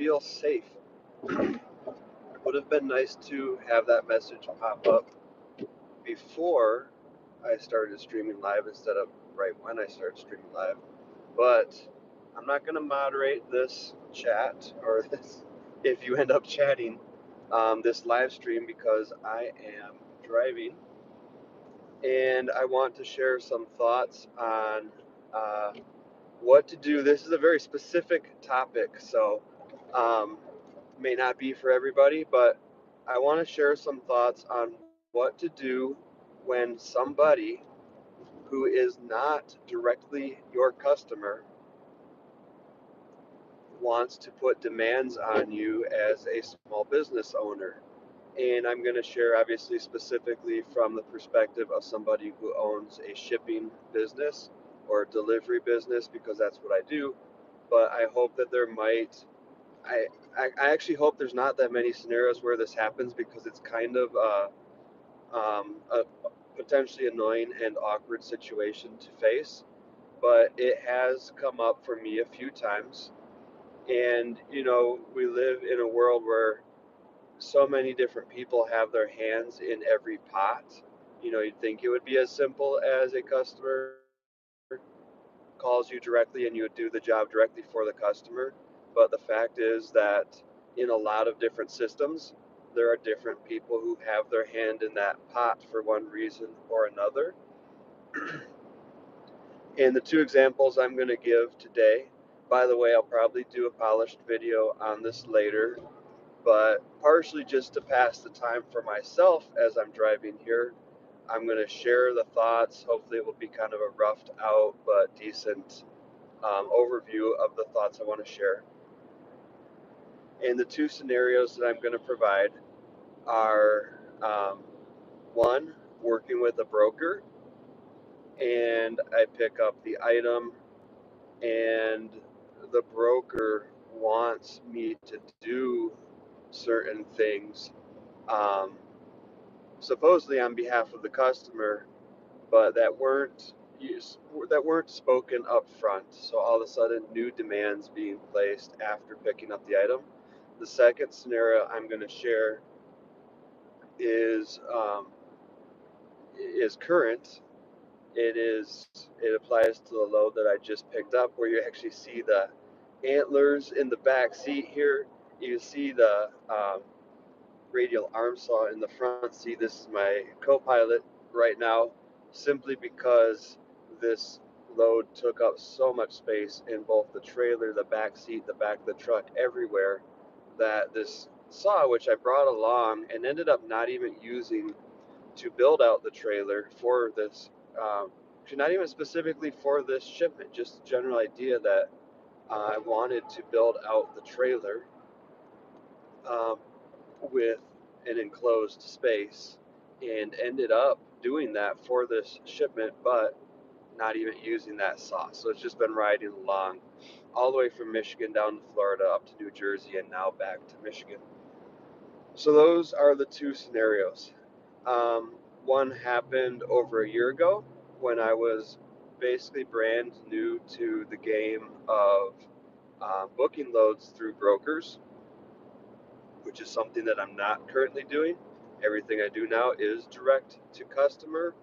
feel safe. Would have been nice to have that message pop up before I started streaming live instead of right when I started streaming live. But I'm not going to moderate this chat or this, if you end up chatting, this live stream because I am driving and I want to share some thoughts on uh, what to do. This is a very specific topic, so um, may not be for everybody, but I want to share some thoughts on what to do when somebody who is not directly your customer wants to put demands on you as a small business owner. And I'm going to share, obviously, specifically from the perspective of somebody who owns a shipping business or delivery business, because that's what I do. But I hope that there might, I, I actually hope there's not that many scenarios where this happens because it's kind of a potentially annoying and awkward situation to face. But it has come up for me a few times. And, we live in a world where so many different people have their hands in every pot. You'd think it would be as simple as a customer calls you directly and you would do the job directly for the customer. But the fact is that in a lot of different systems, there are different people who have their hand in that pot for one reason or another. And the two examples I'm going to give today, by the way, I'll probably do a polished video on this later, but partially just to pass the time for myself as I'm driving here, I'm going to share the thoughts. Hopefully, it will be kind of a roughed out but decent overview of the thoughts I want to share. And the two scenarios that I'm going to provide are one, working with a broker, and I pick up the item, and the broker wants me to do certain things, um, supposedly on behalf of the customer, but that weren't spoken up front. So all of a sudden, new demands being placed after picking up the item. The second scenario I'm going to share is um, is current. It applies to the load that I just picked up, where you actually see the antlers in the back seat here. You see the radial arm saw in the front seat. This is my co-pilot right now, simply because this load took up so much space in both the trailer, the back seat, the back of the truck, everywhere, that this saw, which I brought along and ended up not even using to build out the trailer for this, not even specifically for this shipment, just a general idea that I wanted to build out the trailer um, with an enclosed space, and ended up doing that for this shipment, but not even using that saw. So it's just been riding along all the way from Michigan down to Florida up to New Jersey and now back to Michigan. So those are the two scenarios. One happened over a year ago when I was basically brand new to the game of booking loads through brokers, which is something that I'm not currently doing. Everything I do now is direct to customer,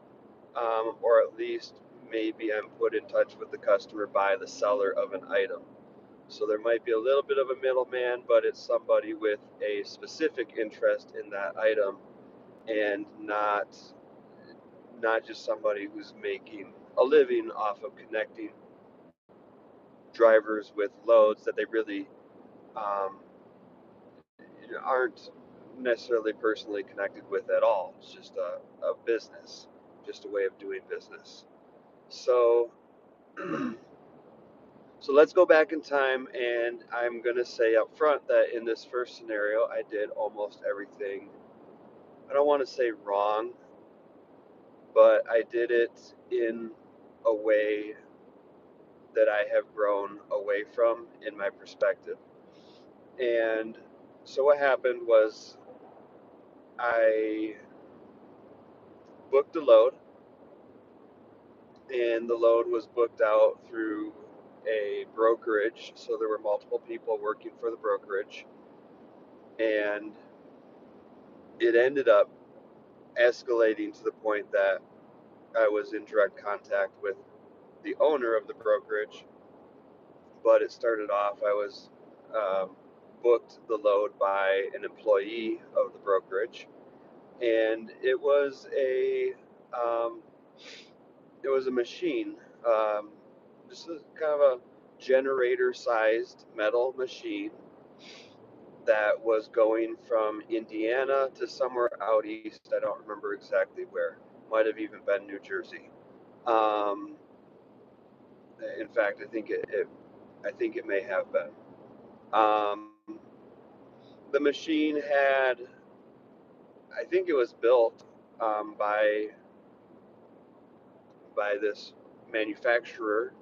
or at least maybe I'm put in touch with the customer by the seller of an item. So there might be a little bit of a middleman, but it's somebody with a specific interest in that item, and not just somebody who's making a living off of connecting drivers with loads that they really um, aren't necessarily personally connected with at all. It's just a business, just a way of doing business. So, so let's go back in time, and I'm going to say up front that in this first scenario, I did almost everything. I don't want to say wrong, but I did it in a way that I have grown away from in my perspective. And so what happened was I booked a load, and the load was booked out through a brokerage, so there were multiple people working for the brokerage, and it ended up escalating to the point that I was in direct contact with the owner of the brokerage. But it started off, I was booked the load by an employee of the brokerage, and um, it was a machine, just a kind of a generator-sized metal machine that was going from Indiana to somewhere out east. I don't remember exactly where. Might have even been New Jersey. Um, in fact, I think it may have been. Um, the machine had, I think it was built by this manufacturer,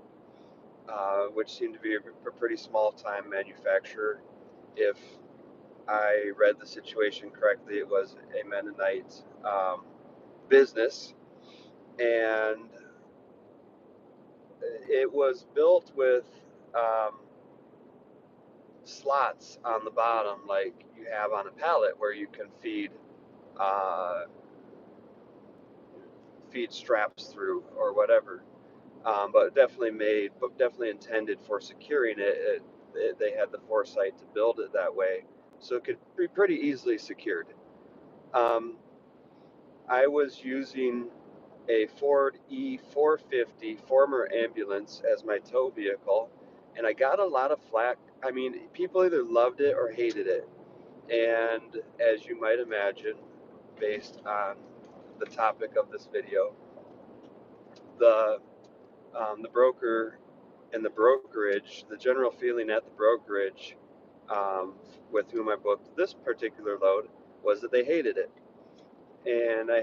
which seemed to be a pretty small time manufacturer. If I read the situation correctly, it was a Mennonite business, and it was built with um, slots on the bottom, like you have on a pallet, where you can uh, feed straps through or whatever. But definitely intended for securing they had the foresight to build it that way, so it could be pretty easily secured. Um, I was using a Ford E450 former ambulance as my tow vehicle, and I got a lot of flack. I mean, people either loved it or hated it. And as you might imagine, based on the topic of this video, the the broker and the brokerage, the general feeling at the brokerage um, with whom I booked this particular load was that they hated it. And I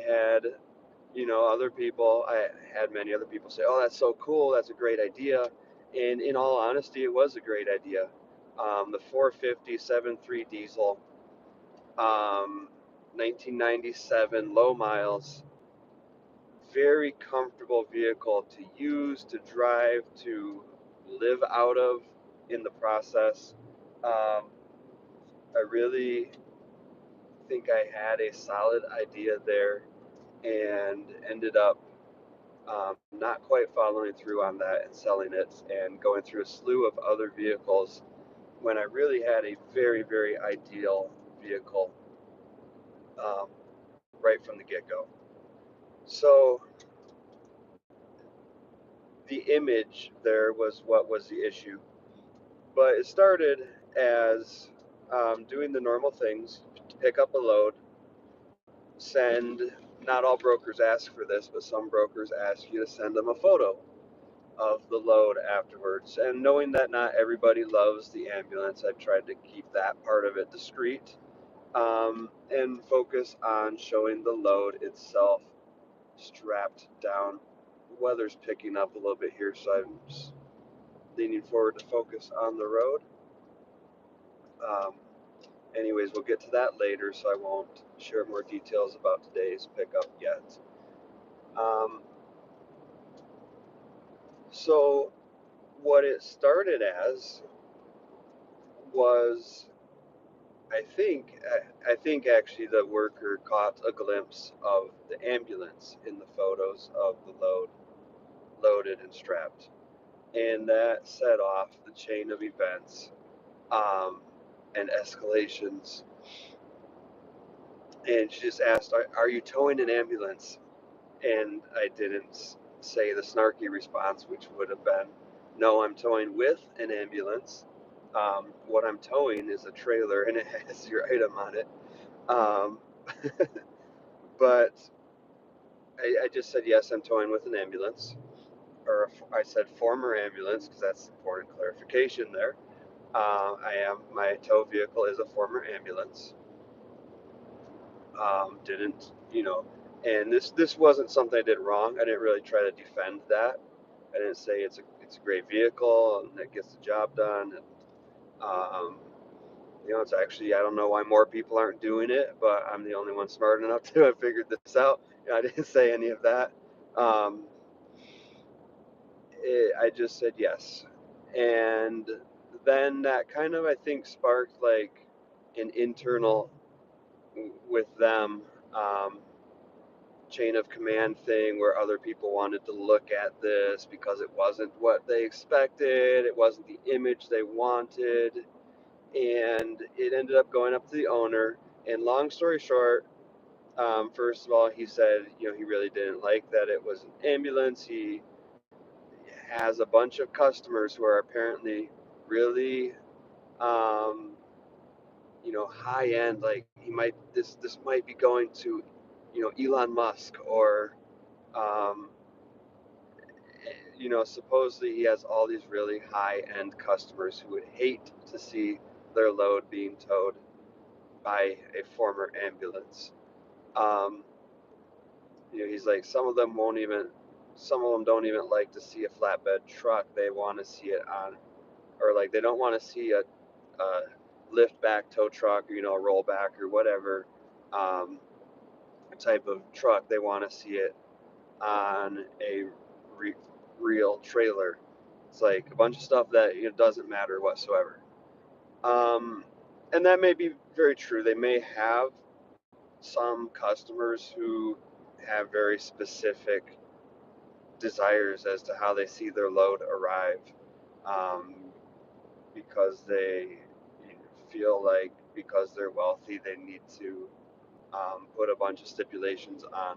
had many other people say, "Oh, that's so cool. That's a great idea." And in all honesty, it was a great idea. The 450 7.3 diesel, um, 1997, low miles, very comfortable vehicle to use, to drive, to live out of in the process. Um, I really think I had a solid idea there and ended up not quite following through on that and selling it and going through a slew of other vehicles when I really had a very, very ideal vehicle um, right from the get go. So the image there was what was the issue. But it started as doing the normal things, pick up a load, send, not all brokers ask for this, but some brokers ask you to send them a photo of the load afterwards. And knowing that not everybody loves the ambulance, I've tried to keep that part of it discreet and focus on showing the load itself strapped down. The weather's picking up a little bit here, so I'm just leaning forward to focus on the road. Um, Anyways, we'll get to that later, so I won't share more details about today's pickup yet. Um, so, what it started as was, I think actually the worker caught a glimpse of the ambulance in the photos of the load loaded and strapped, and that set off the chain of events um, and escalations. And she just asked, "Are you towing an ambulance?" And I didn't say the snarky response, which would have been, "No, I'm towing with an ambulance. What I'm towing is a trailer and it has your item on it." Um, but I just said, "Yes, I'm towing with an ambulance." Or I said former ambulance because that's important clarification there. My tow vehicle is a former ambulance. Didn't, and this wasn't something I did wrong. I didn't really try to defend that. I didn't say it's a great vehicle and it gets the job done. And um, it's actually, I don't know why more people aren't doing it, but I'm the only one smart enough to have figured this out. I didn't say any of that. I just said yes, And then that kind of, I think, sparked like an internal with them, um, chain of command thing where other people wanted to look at this because it wasn't what they expected, it wasn't the image they wanted, and it ended up going up to the owner. And long story short, first of all, he said, he really didn't like that it was an ambulance. He has a bunch of customers who are apparently really, um, high end. Like this might be going to, Elon Musk or, um, supposedly he has all these really high end customers who would hate to see their load being towed by a former ambulance. Um, he's like, some of them don't even like to see a flatbed truck. They want to see it on, or like they don't want to see a lift back tow truck, or, a rollback or whatever, um, type of truck. They want to see it on a re- real trailer. It's like a bunch of stuff that doesn't matter whatsoever. Um, and that may be very true. They may have some customers who have very specific desires as to how they see their load arrive, um, because they feel like because they're wealthy they need to, put a bunch of stipulations on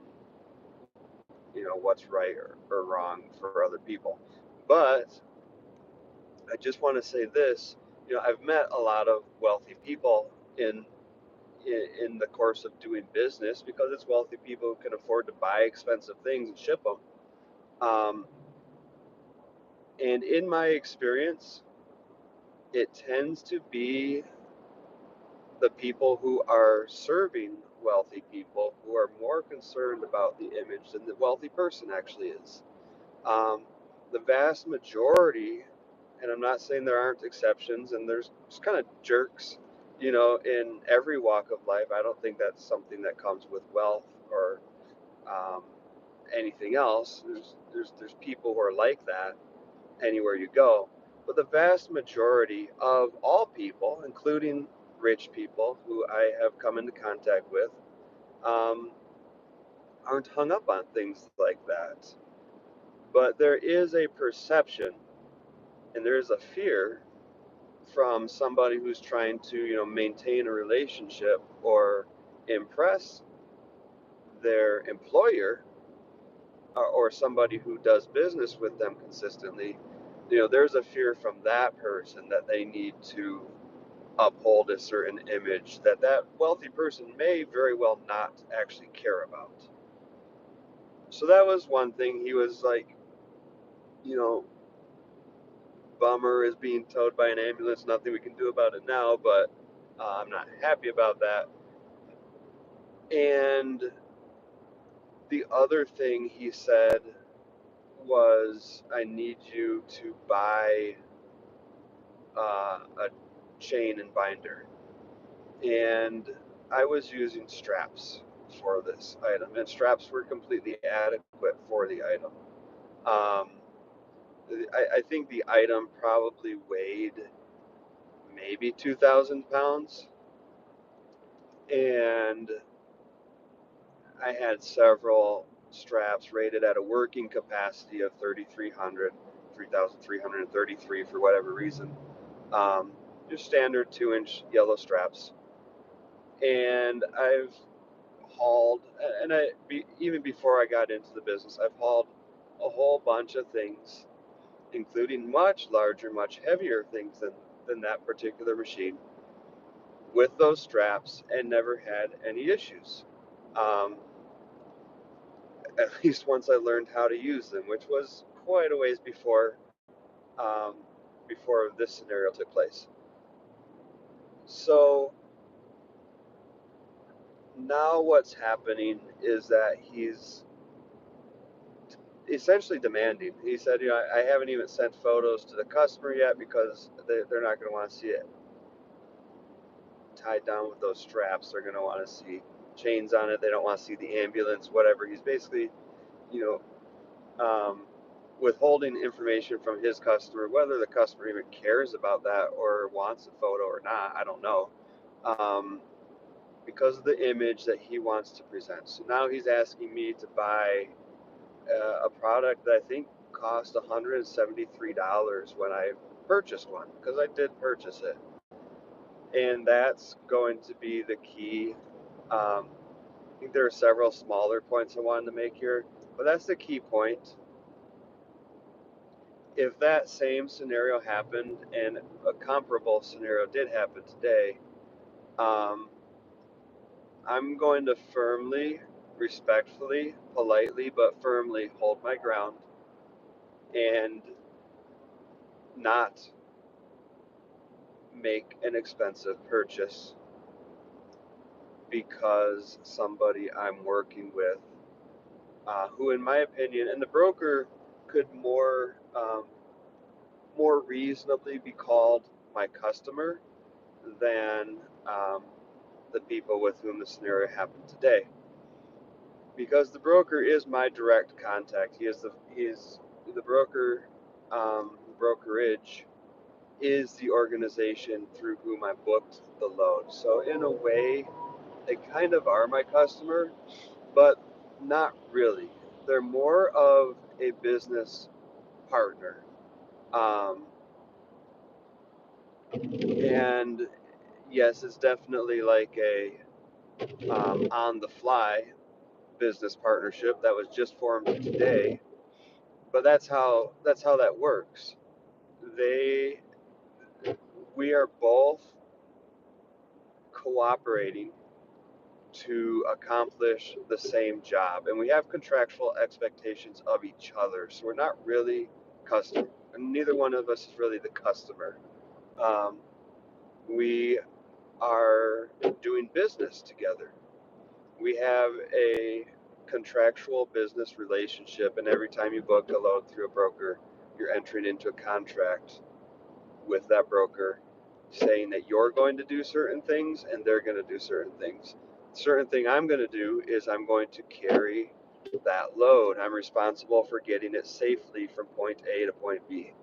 what's right or wrong for other people. But I just want to say this, I've met a lot of wealthy people in the course of doing business because it's wealthy people who can afford to buy expensive things and ship them. Um, and in my experience, it tends to be the people who are serving wealthy people who are more concerned about the image than the wealthy person actually is. Um, the vast majority, and I'm not saying there aren't exceptions, and there's just kind of jerks, in every walk of life. I don't think that's something that comes with wealth or, um, anything else. There's people who are like that anywhere you go. But the vast majority of all people, including rich people who I have come into contact with, um, aren't hung up on things like that. But there is a perception and there is a fear from somebody who's trying to, maintain a relationship or impress their employer, or somebody who does business with them consistently. There's a fear from that person that they need to uphold a certain image that that wealthy person may very well not actually care about. So that was one thing. He was like, you know, bummer is being towed by an ambulance. Nothing we can do about it now, but I'm not happy about that. And the other thing he said was, I need you to buy a chain and binder. And I was using straps for this item, and straps were completely adequate for the item. Um, I think the item probably weighed maybe 2,000 pounds, and I had several straps rated at a working capacity of 3,300, 3,333 for whatever reason. Um, just standard 2-inch yellow straps. And I've hauled, and even before I got into the business, I've hauled a whole bunch of things, including much larger, much heavier things than that particular machine, with those straps, and never had any issues. Um, at least once I learned how to use them, which was quite a ways um, before this scenario took place. So now what's happening is that he's essentially demanding. He said, I haven't even sent photos to the customer yet because they're not going to want to see it tied down with those straps. They're going to want to see chains on it. They don't want to see the ambulance, whatever. He's basically, you know, um, withholding information from his customer, whether the customer even cares about that or wants a photo or not, I don't know, because of the image that he wants to present. So now he's asking me to buy a product that I think cost $173 when I purchased one, because I did purchase it. And that's going to be the key. I think there are several smaller points I wanted to make here, but that's the key point. If that same scenario happened and a comparable scenario did happen today, I'm going to firmly, respectfully, politely, but firmly hold my ground and not make an expensive purchase because somebody I'm working with, who, in my opinion, and the broker could more reasonably be called my customer than the people with whom the scenario happened today, because the broker is my direct contact. He is the broker. The brokerage is the organization through whom I booked the load. So in a way, they kind of are my customer, but not really. They're more of a business partner. Um, and yes, it's definitely like a on the fly business partnership that was just formed today. But that's how that works. They We are both cooperating to accomplish the same job, and we have contractual expectations of each other. So we're not really customer, and neither one of us is really the customer. Um, we are doing business together. We have a contractual business relationship, and every time you book a load through a broker, you're entering into a contract with that broker saying that you're going to do certain things and they're going to do certain things. Certain thing I'm going to do is I'm going to carry that load. I'm responsible for getting it safely from point A to point B.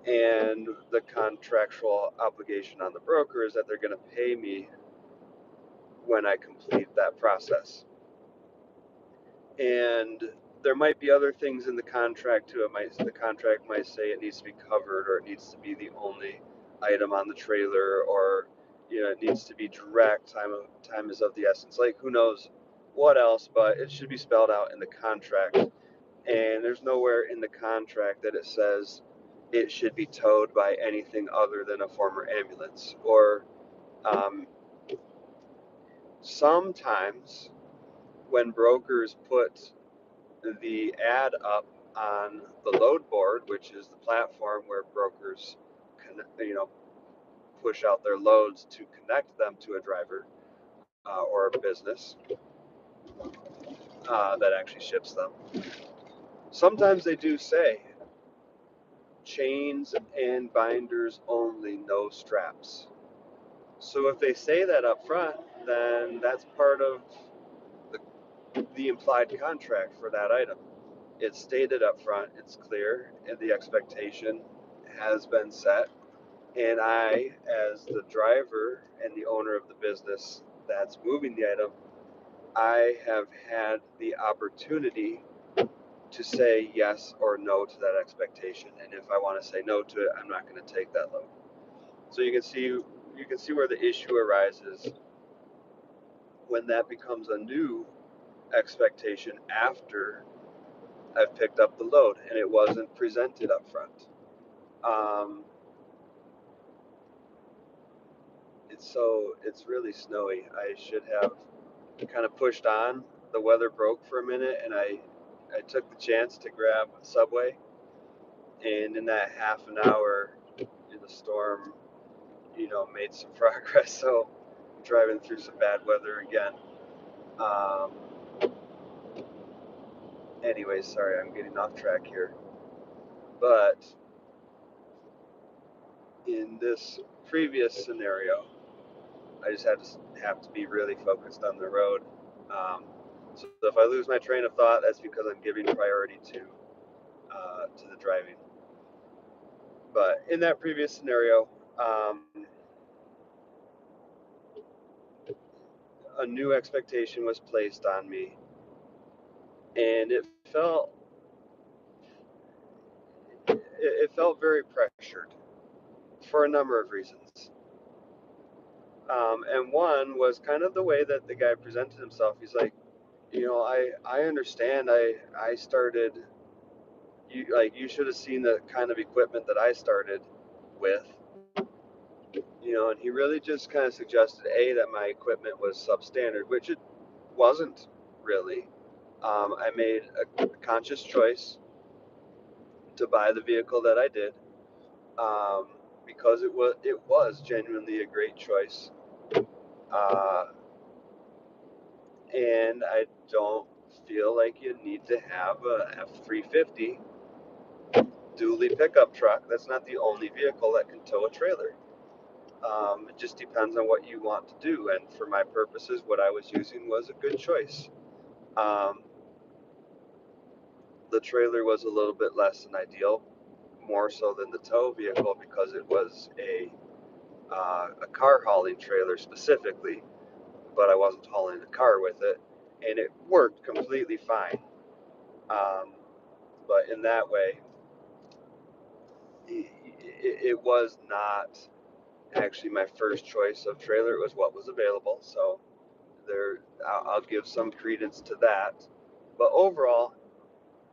And the contractual obligation on the broker is that they're going to pay me when I complete that process. And there might be other things in the contract too. The contract might say it needs to be covered, or it needs to be the only item on the trailer, or it needs to be direct. Time is of the essence. Like, who knows what else, but it should be spelled out in the contract. And there's nowhere in the contract that it says it should be towed by anything other than a former ambulance. Or sometimes when brokers put the ad up on the load board, which is the platform where brokers can, push out their loads to connect them to a driver or a business that actually ships them. Sometimes they do say chains and binders only, no straps. So if they say that up front, then that's part of the implied contract for that item. It's stated up front, it's clear, and the expectation has been set. And I, as the driver and the owner of the business that's moving the item, I have had the opportunity to say yes or no to that expectation. And if I want to say no to it, I'm not going to take that load. So you can see where the issue arises when that becomes a new expectation after I've picked up the load and it wasn't presented up front. Um, it's really snowy. I should have kind of pushed on. The weather broke for a minute, and I took the chance to grab a Subway. And in that half an hour, the storm, made some progress. So I'm driving through some bad weather again. Um, Anyways, sorry, I'm getting off track here. But in this previous scenario, I just have to be really focused on the road. So if I lose my train of thought, that's because I'm giving priority to to the driving. But in that previous scenario, a new expectation was placed on me, and it felt very pressured for a number of reasons. And one was kind of the way that the guy presented himself. He's like, I understand. I started. You should have seen the kind of equipment that I started with. And he really just kind of suggested that my equipment was substandard, which it wasn't really. I made a conscious choice to buy the vehicle that I did, because it was genuinely a great choice, uh, and I don't feel like you need to have a F-350 dually pickup truck. That's not the only vehicle that can tow a trailer. It just depends on what you want to do, and for my purposes, what I was using was a good choice. Um, the trailer was a little bit less than ideal, more so than the tow vehicle, because it was a car hauling trailer specifically, but I wasn't hauling a car with it, and it worked completely fine. Um, but in that way, it was not actually my first choice of trailer. It was what was available, so there I'll give some credence to that. But overall,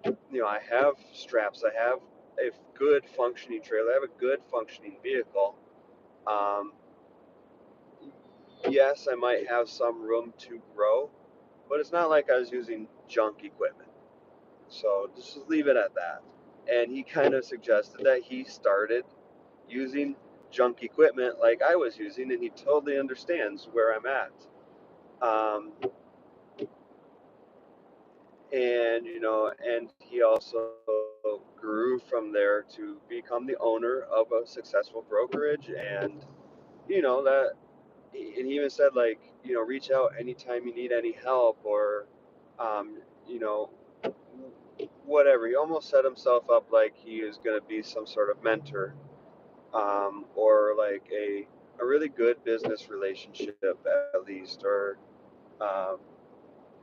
I have straps. I have a good functioning trailer. I have a good functioning vehicle. Um, yes, I might have some room to grow, but it's not like I was using junk equipment. So just leave it at that. And he kind of suggested that he started using junk equipment like I was using, and he totally understands where I'm at. Um, and he also grew from there to become the owner of a successful brokerage, and that, and he even said, like, reach out anytime you need any help, or um, you know whatever. He almost set himself up like he is going to be some sort of mentor, or like a really good business relationship at least, or um,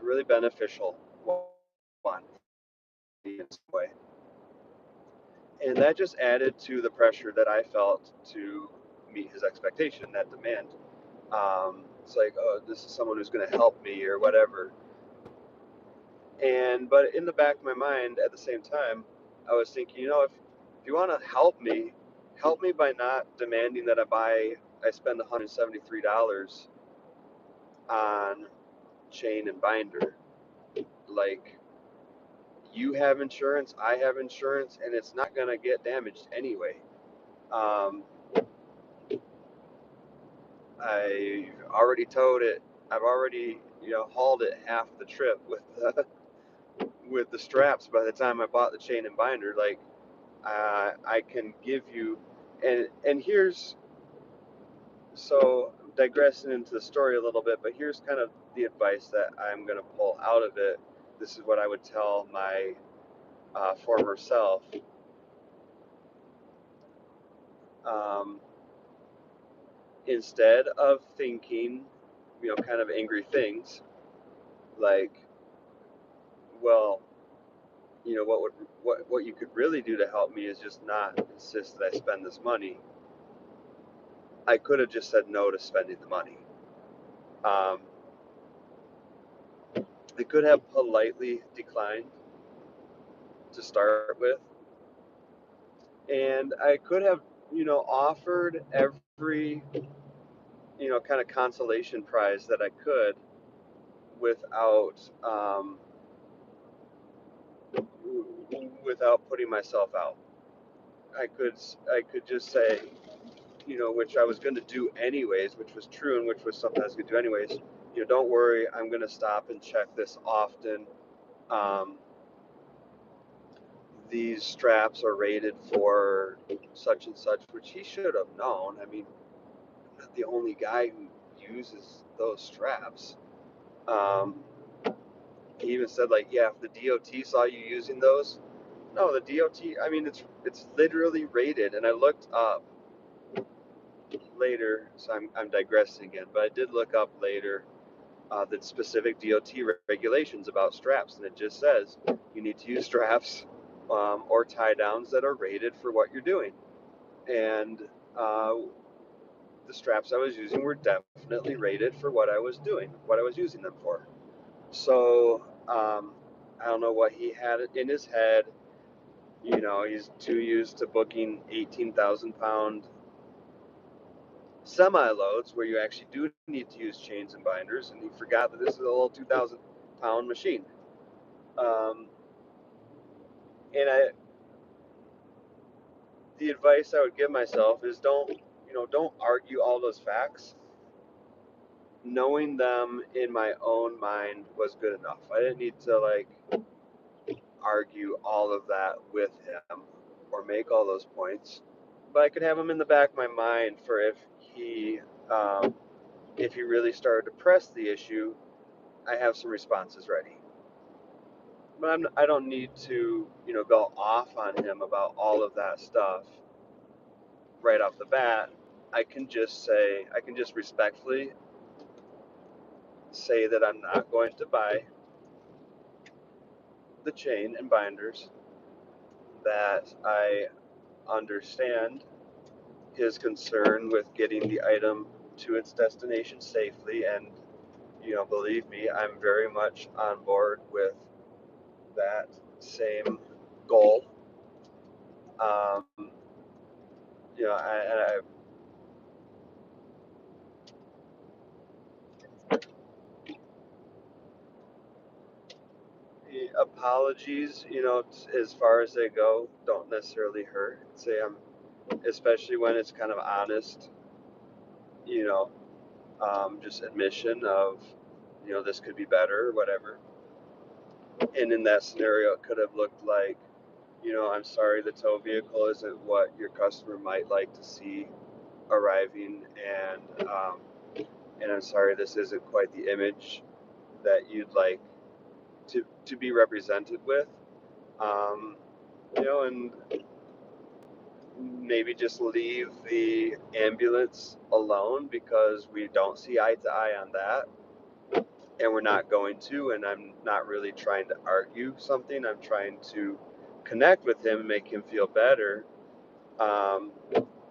a really beneficial one in some way. And that just added to the pressure that I felt to meet his expectation, that demand. It's like, oh, this is someone who's going to help me or whatever. But in the back of my mind, at the same time, I was thinking, if you want to help me by not demanding that I spend $173 on chain and binder. Like, you have insurance, I have insurance, and it's not going to get damaged anyway. Um, I already towed it. I've already, hauled it half the trip with the straps by the time I bought the chain and binder. Like, I can give you, and here's, so digressing into the story a little bit, but here's kind of the advice that I'm going to pull out of it. This is what I would tell my former self. Um, Instead of thinking, kind of angry things like, well, what you could really do to help me is just not insist that I spend this money. I could have just said no to spending the money. Um, I could have politely declined to start with, and I could have, offered every, kind of consolation prize that I could without without putting myself out. I could just say, which I was going to do anyways, which was true, and which was something I was going to do anyways. Don't worry, I'm going to stop and check this often. Um, these straps are rated for such and such, which he should have known. I mean, I'm not the only guy who uses those straps. Um, he even said, like, yeah, if the DOT saw you using those, No, the DOT. I mean, it's literally rated, and I looked up later. So I'm digressing again, but I did look up later the specific DOT regulations about straps, and it just says you need to use straps or tie downs that are rated for what you're doing. And uh, the straps I was using were definitely rated for what I was doing, what I was using them for. So I don't know what he had in his head. You know, he's too used to booking 18,000 pound semi loads where you actually do need to use chains and binders, and he forgot that this is a little 2,000 pound machine. Um, and the advice I would give myself is don't argue all those facts. Knowing them in my own mind was good enough. I didn't need to like argue all of that with him or make all those points, but I could have them in the back of my mind for um, if he really started to press the issue, I have some responses ready. But I don't need to go off on him about all of that stuff right off the bat. I can just respectfully say that I'm not going to buy the chain and binders, that I understand his concern with getting the item to its destination safely, and believe me, I'm very much on board with that same goal. Um, I apologies, as far as they go, don't necessarily hurt. Say I'm, especially when it's kind of honest, you know, just admission of, this could be better or whatever. And in that scenario, it could have looked like, I'm sorry, the tow vehicle isn't what your customer might like to see arriving, and I'm sorry, this isn't quite the image that you'd like to be represented with. Um, and maybe just leave the ambulance alone because we don't see eye to eye on that, and we're not going to. And I'm not really trying to argue something. I'm trying to connect with him and make him feel better. Um,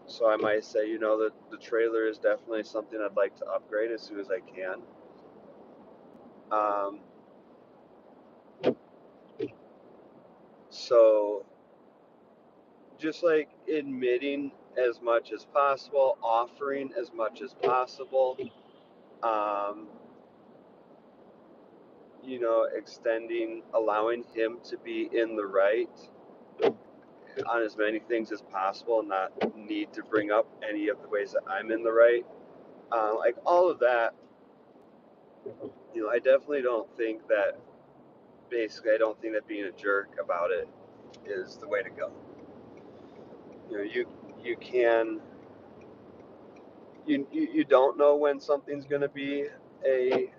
so I might say, the trailer is definitely something I'd like to upgrade as soon as I can. Um, so just like admitting as much as possible, offering as much as possible, um, extending, allowing him to be in the right on as many things as possible, and not need to bring up any of the ways that I'm in the right. Like all of that, I definitely don't think that, basically, I don't think that being a jerk about it is the way to go. You can, you don't know when something's going to be a,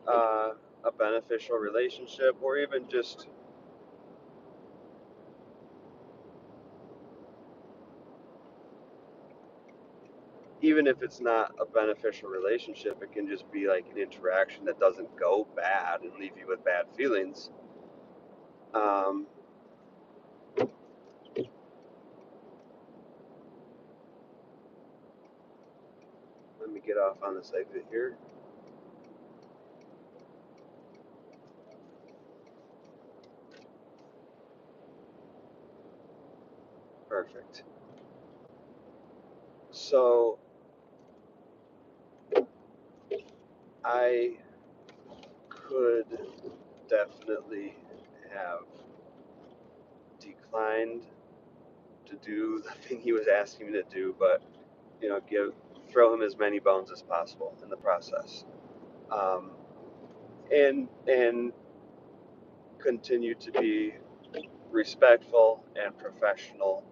uh, a beneficial relationship, or even just, even if it's not a beneficial relationship, it can just be like an interaction that doesn't go bad and leave you with bad feelings. Um, Let me get off on this exit here. Perfect. So I could definitely have declined to do the thing he was asking me to do, but throw him as many bones as possible in the process, um, and continue to be respectful and professional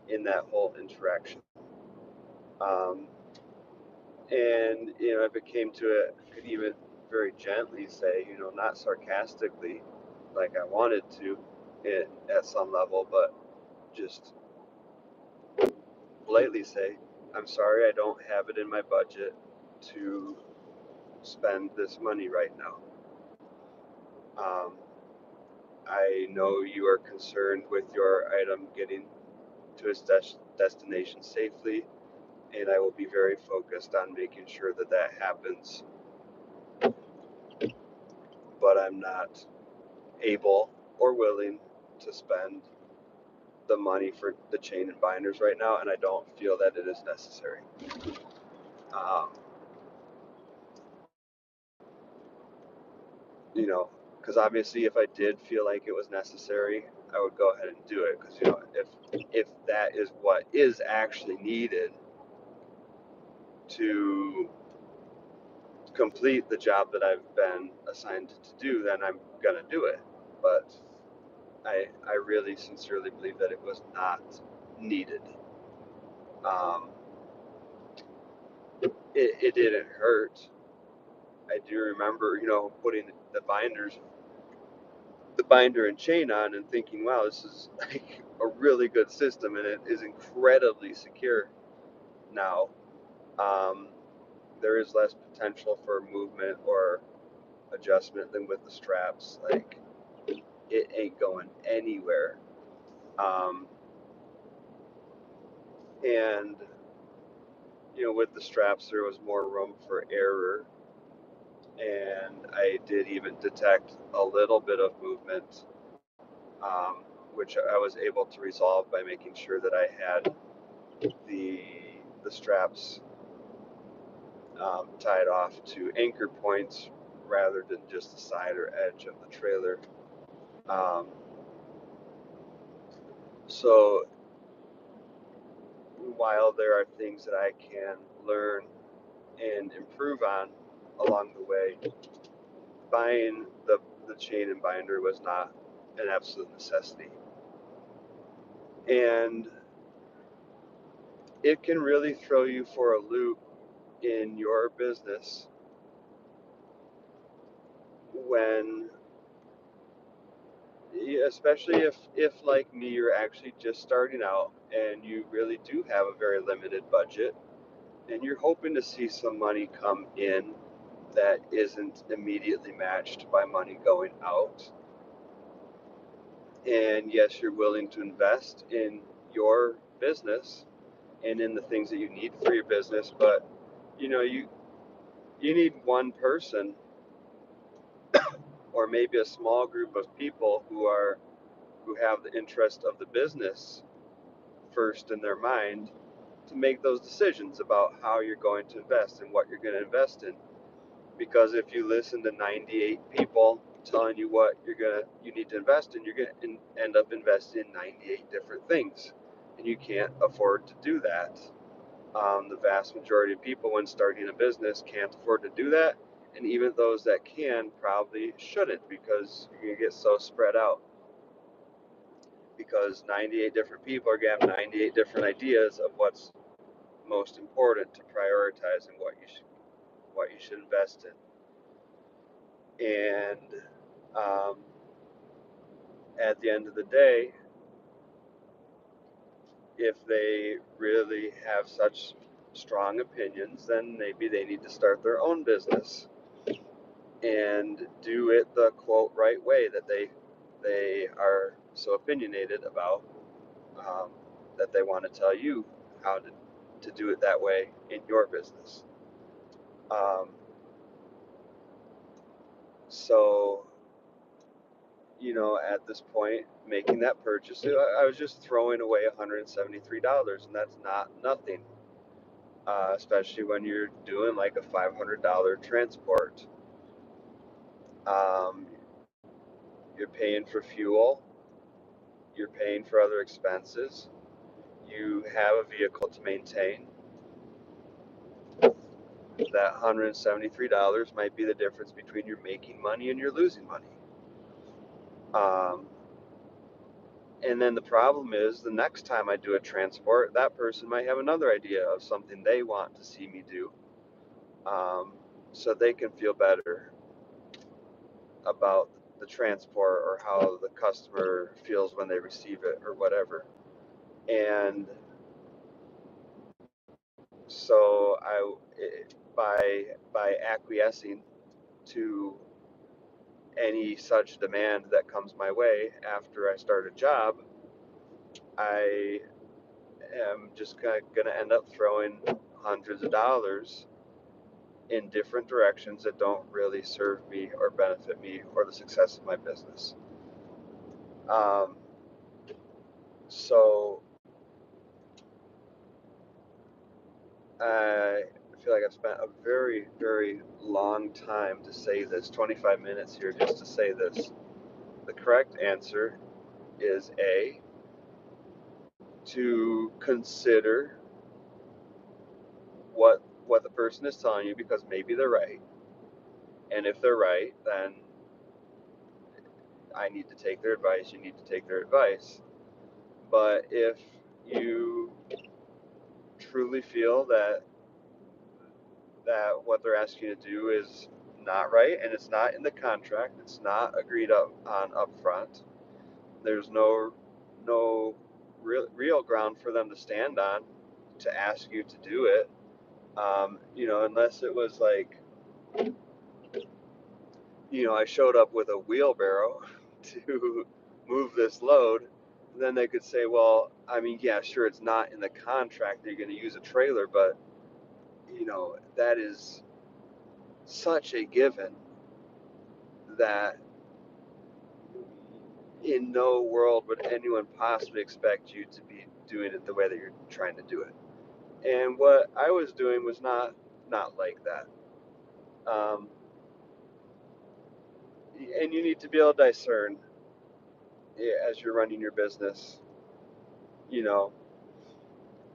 in that whole interaction. Um, and if it came to it, I could even very gently say, not sarcastically, like I wanted to. at some level, but just politely say, I'm sorry, I don't have it in my budget to spend this money right now. Um, I know you are concerned with your item getting to its destination safely, and I will be very focused on making sure that that happens, but I'm not able or willing to spend the money for the chain and binders right now, and I don't feel that it is necessary. Um, you know, because obviously, if I did feel like it was necessary, I would go ahead and do it. Because if that is what is actually needed to complete the job that I've been assigned to do, then I'm gonna do it. But I really sincerely believe that it was not needed. Um, it didn't hurt. I do remember, putting the binder and chain on and thinking, wow, this is like a really good system and it is incredibly secure now. Um, there is less potential for movement or adjustment than with the straps. Like, it ain't going anywhere. Um, and, with the straps, there was more room for error. And I did even detect a little bit of movement, um, which I was able to resolve by making sure that I had the straps tied off to anchor points rather than just the side or edge of the trailer. Um, so while there are things that I can learn and improve on along the way, buying the chain and binder was not an absolute necessity. And it can really throw you for a loop in your business when, especially if like me, you're actually just starting out and you really do have a very limited budget and you're hoping to see some money come in that isn't immediately matched by money going out. And yes, you're willing to invest in your business and in the things that you need for your business, but you need one person or maybe a small group of people who have the interest of the business first in their mind to make those decisions about how you're going to invest and what you're going to invest in. Because if you listen to 98 people telling you what you need to invest in, you're going to end up investing in 98 different things, and you can't afford to do that. The vast majority of people, when starting a business, can't afford to do that, and even those that can probably shouldn't, because you're going to get so spread out. Because 98 different people are going to have 98 different ideas of what's most important to prioritize and what you should invest in. And at the end of the day, if they really have such strong opinions, then maybe they need to start their own business and do it the quote right way that they are so opinionated about, um, that they want to tell you how to do it that way in your business. Um, so, at this point, making that purchase, I was just throwing away $173, and that's not nothing, especially when you're doing like a $500 transport. Um, you're paying for fuel, you're paying for other expenses, you have a vehicle to maintain. That $173 might be the difference between you're making money and you're losing money. Um, and then the problem is the next time I do a transport, that person might have another idea of something they want to see me do, so they can feel better about the transport or how the customer feels when they receive it or whatever. And so by acquiescing to any such demand that comes my way after I start a job, I am just going to end up throwing hundreds of dollars in different directions that don't really serve me or benefit me or the success of my business. So I feel like I've spent a very, very long time to say this, 25 minutes here just to say this. The correct answer is A, to consider what the person is telling you, because maybe they're right. And if they're right, then I need to take their advice, you need to take their advice. But if you truly feel that what they're asking you to do is not right and it's not in the contract, it's not agreed up on up front, there's no real ground for them to stand on to ask you to do it. Unless it was like, I showed up with a wheelbarrow to move this load, then they could say, well, I mean, yeah, sure, it's not in the contract that you're going to use a trailer, but that is such a given that in no world would anyone possibly expect you to be doing it the way that you're trying to do it. And what I was doing was not like that. And you need to be able to discern, as you're running your business. You know,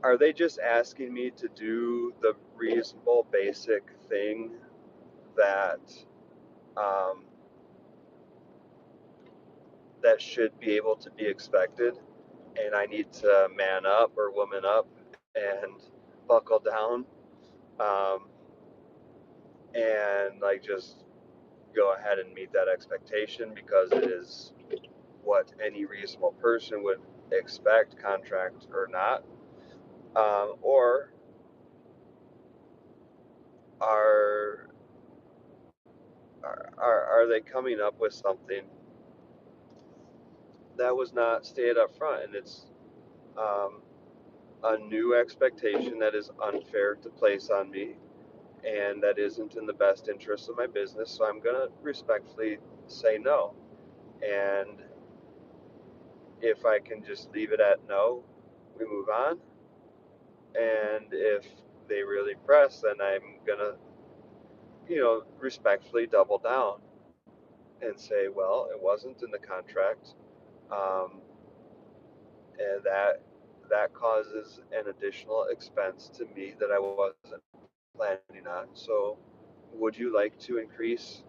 are they just asking me to do the reasonable, basic thing that um, that should be able to be expected, and I need to man up or woman up and buckle down, um, and like just go ahead and meet that expectation because it is what any reasonable person would expect, contract or not? Or are, are they coming up with something that was not stated up front, and it's um, a new expectation that is unfair to place on me and that isn't in the best interest of my business? So I'm going to respectfully say no. And if I can just leave it at no, we move on. And if they really press, then I'm going to, respectfully double down and say, well, it wasn't in the contract. Um, and that causes an additional expense to me that I wasn't planning on. So, would you like to increase?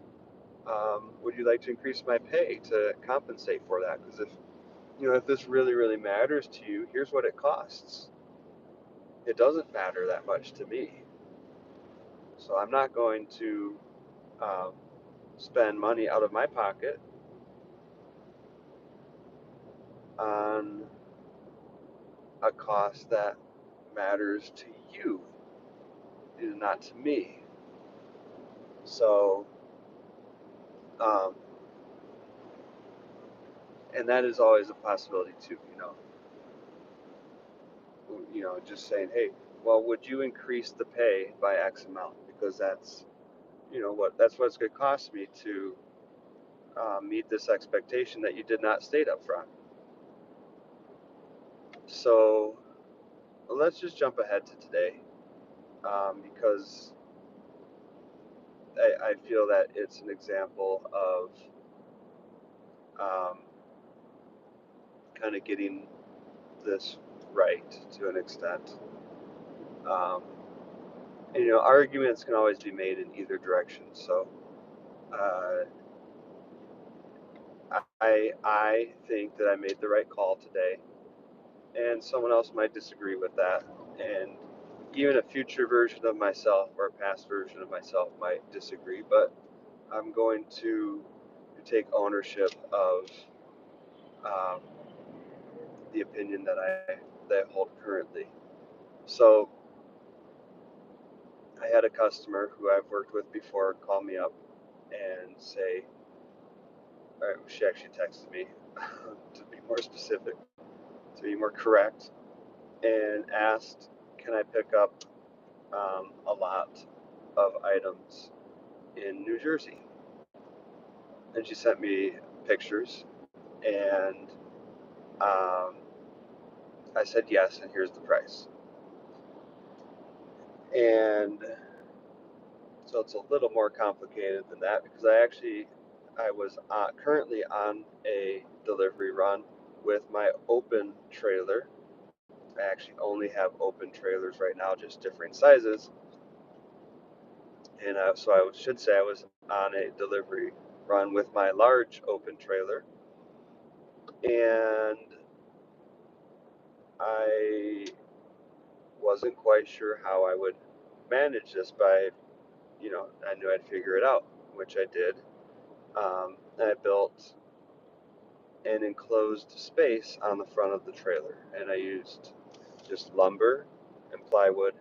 Would you like to increase my pay to compensate for that? Because if this really really matters to you, here's what it costs. It doesn't matter that much to me, so I'm not going to um, spend money out of my pocket on a cost that matters to you and not to me. So, um, and that is always a possibility too. Just saying, hey, well, would you increase the pay by X amount, because that's what it's going to cost me to meet this expectation that you did not state up front. So let's just jump ahead to today, because I feel that it's an example of um, kind of getting this right to an extent. Um, and, arguments can always be made in either direction. So uh, I think that I made the right call today, and someone else might disagree with that, and even a future version of myself or a past version of myself might disagree. But I'm going to take ownership of um, the opinion that I hold currently. So I had a customer who I've worked with before call me up and say, or she actually texted me to be more specific, to be more correct, and asked, can I pick up a lot of items in New Jersey? And she sent me pictures, and I said yes, and here's the price. And so it's a little more complicated than that because I was currently on a delivery run with my open trailer. I actually only have open trailers right now, just different sizes. And so I should say I was on a delivery run with my large open trailer, and I wasn't quite sure how I would manage this by, I knew I'd figure it out, which I did. And I built an enclosed space on the front of the trailer, and I used just lumber and plywood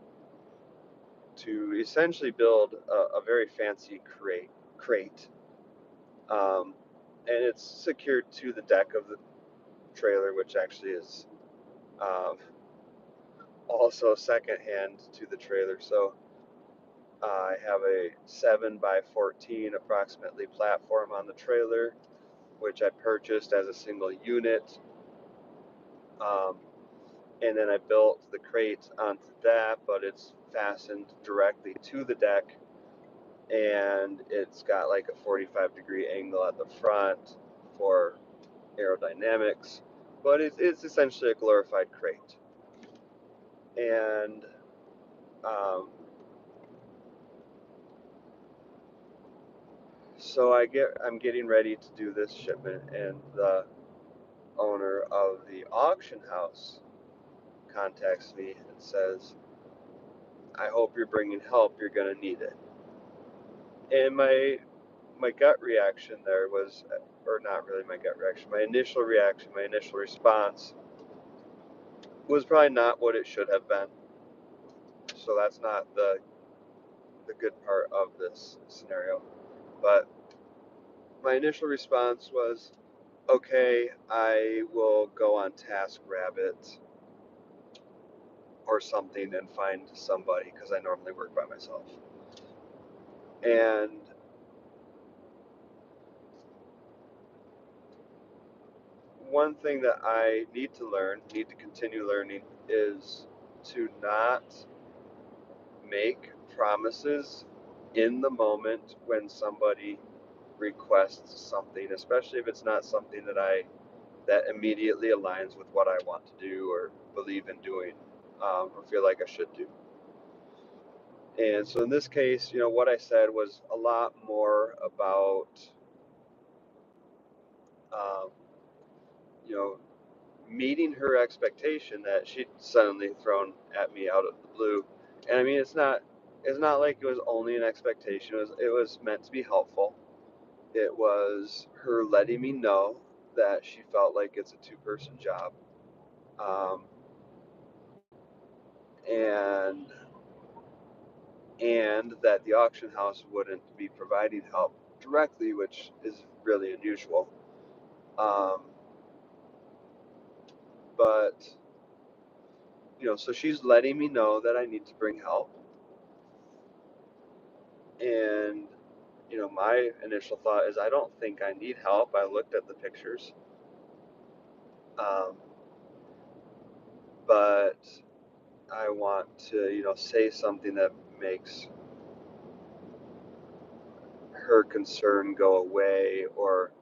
to essentially build a very fancy crate. And it's secured to the deck of the trailer, which actually is um, also secondhand to the trailer. So I have a 7 by 14 approximately platform on the trailer, which I purchased as a single unit. Um, and then I built the crate onto that, but it's fastened directly to the deck, and it's got like a 45-degree angle at the front for aerodynamics, but it's essentially a glorified crate. And um, so I'm getting ready to do this shipment, and the owner of the auction house contacts me and says, I hope you're bringing help, you're going to need it. And my gut reaction there was, or not really my gut reaction, my initial reaction, my initial response was probably not what it should have been. So that's not the good part of this scenario. But my initial response was, okay, I will go on TaskRabbit or something and find somebody because I normally work by myself. And one thing that I need to continue learning, is to not make promises in the moment when somebody requests something, especially if it's not something that immediately aligns with what I want to do or believe in doing, or feel like I should do. And so in this case, what I said was a lot more about, um, you know, meeting her expectation that she'd suddenly thrown at me out of the blue. And I mean, it's not like it was only an expectation. It was meant to be helpful. It was her letting me know that she felt like it's a two-person job, um, and that the auction house wouldn't be providing help directly, which is really unusual. Um, but so she's letting me know that I need to bring help, and my initial thought is I don't think I need help. I looked at the pictures, um, but I want to say something that makes her concern go away, or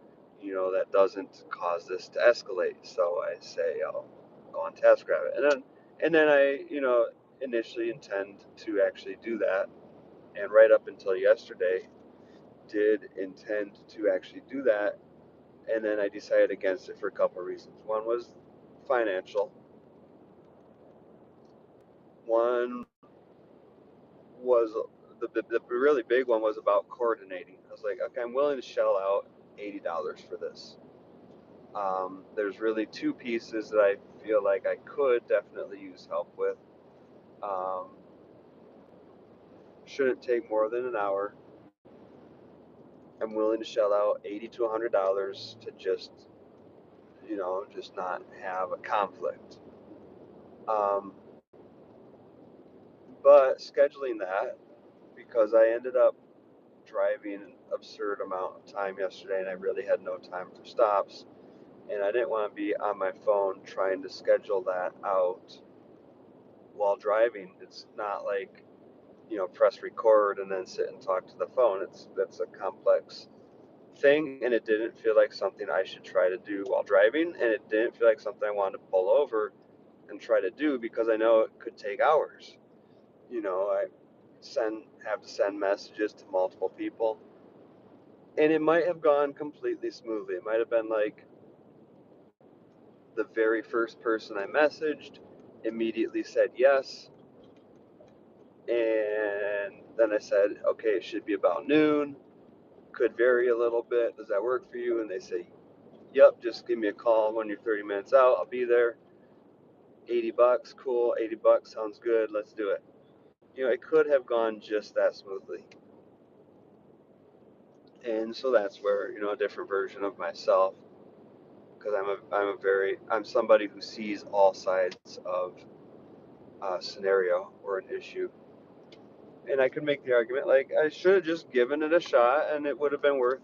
that doesn't cause this to escalate. So I say I'll go on TaskRabbit, and then I initially intend to actually do that, and right up until yesterday did intend to actually do that, and then I decided against it for a couple of reasons. One was financial. One was the really big one was about coordinating. I was like, okay, I'm willing to shell out. $80 for this. There's really two pieces that I feel like I could definitely use help with. Um, shouldn't take more than an hour. I'm willing to shell out $80 to $100 to just not have a conflict. Um, but scheduling that, because I ended up driving an absurd amount of time yesterday and I really had no time for stops, and I didn't want to be on my phone trying to schedule that out while driving. It's not like, press record and then sit and talk to the phone. That's a complex thing, and it didn't feel like something I should try to do while driving, and it didn't feel like something I wanted to pull over and try to do because I know it could take hours. I have to send messages to multiple people, and it might have gone completely smoothly. It might have been like the very first person I messaged immediately said yes, and then I said, okay, it should be about noon. Could vary a little bit. Does that work for you? And they say, yep, just give me a call when you're 30 minutes out. I'll be there. $80, cool. $80 sounds good. Let's do it. It could have gone just that smoothly. And so that's where, a different version of myself, because I'm somebody who sees all sides of a scenario or an issue. And I could make the argument like I should have just given it a shot and it would have been worth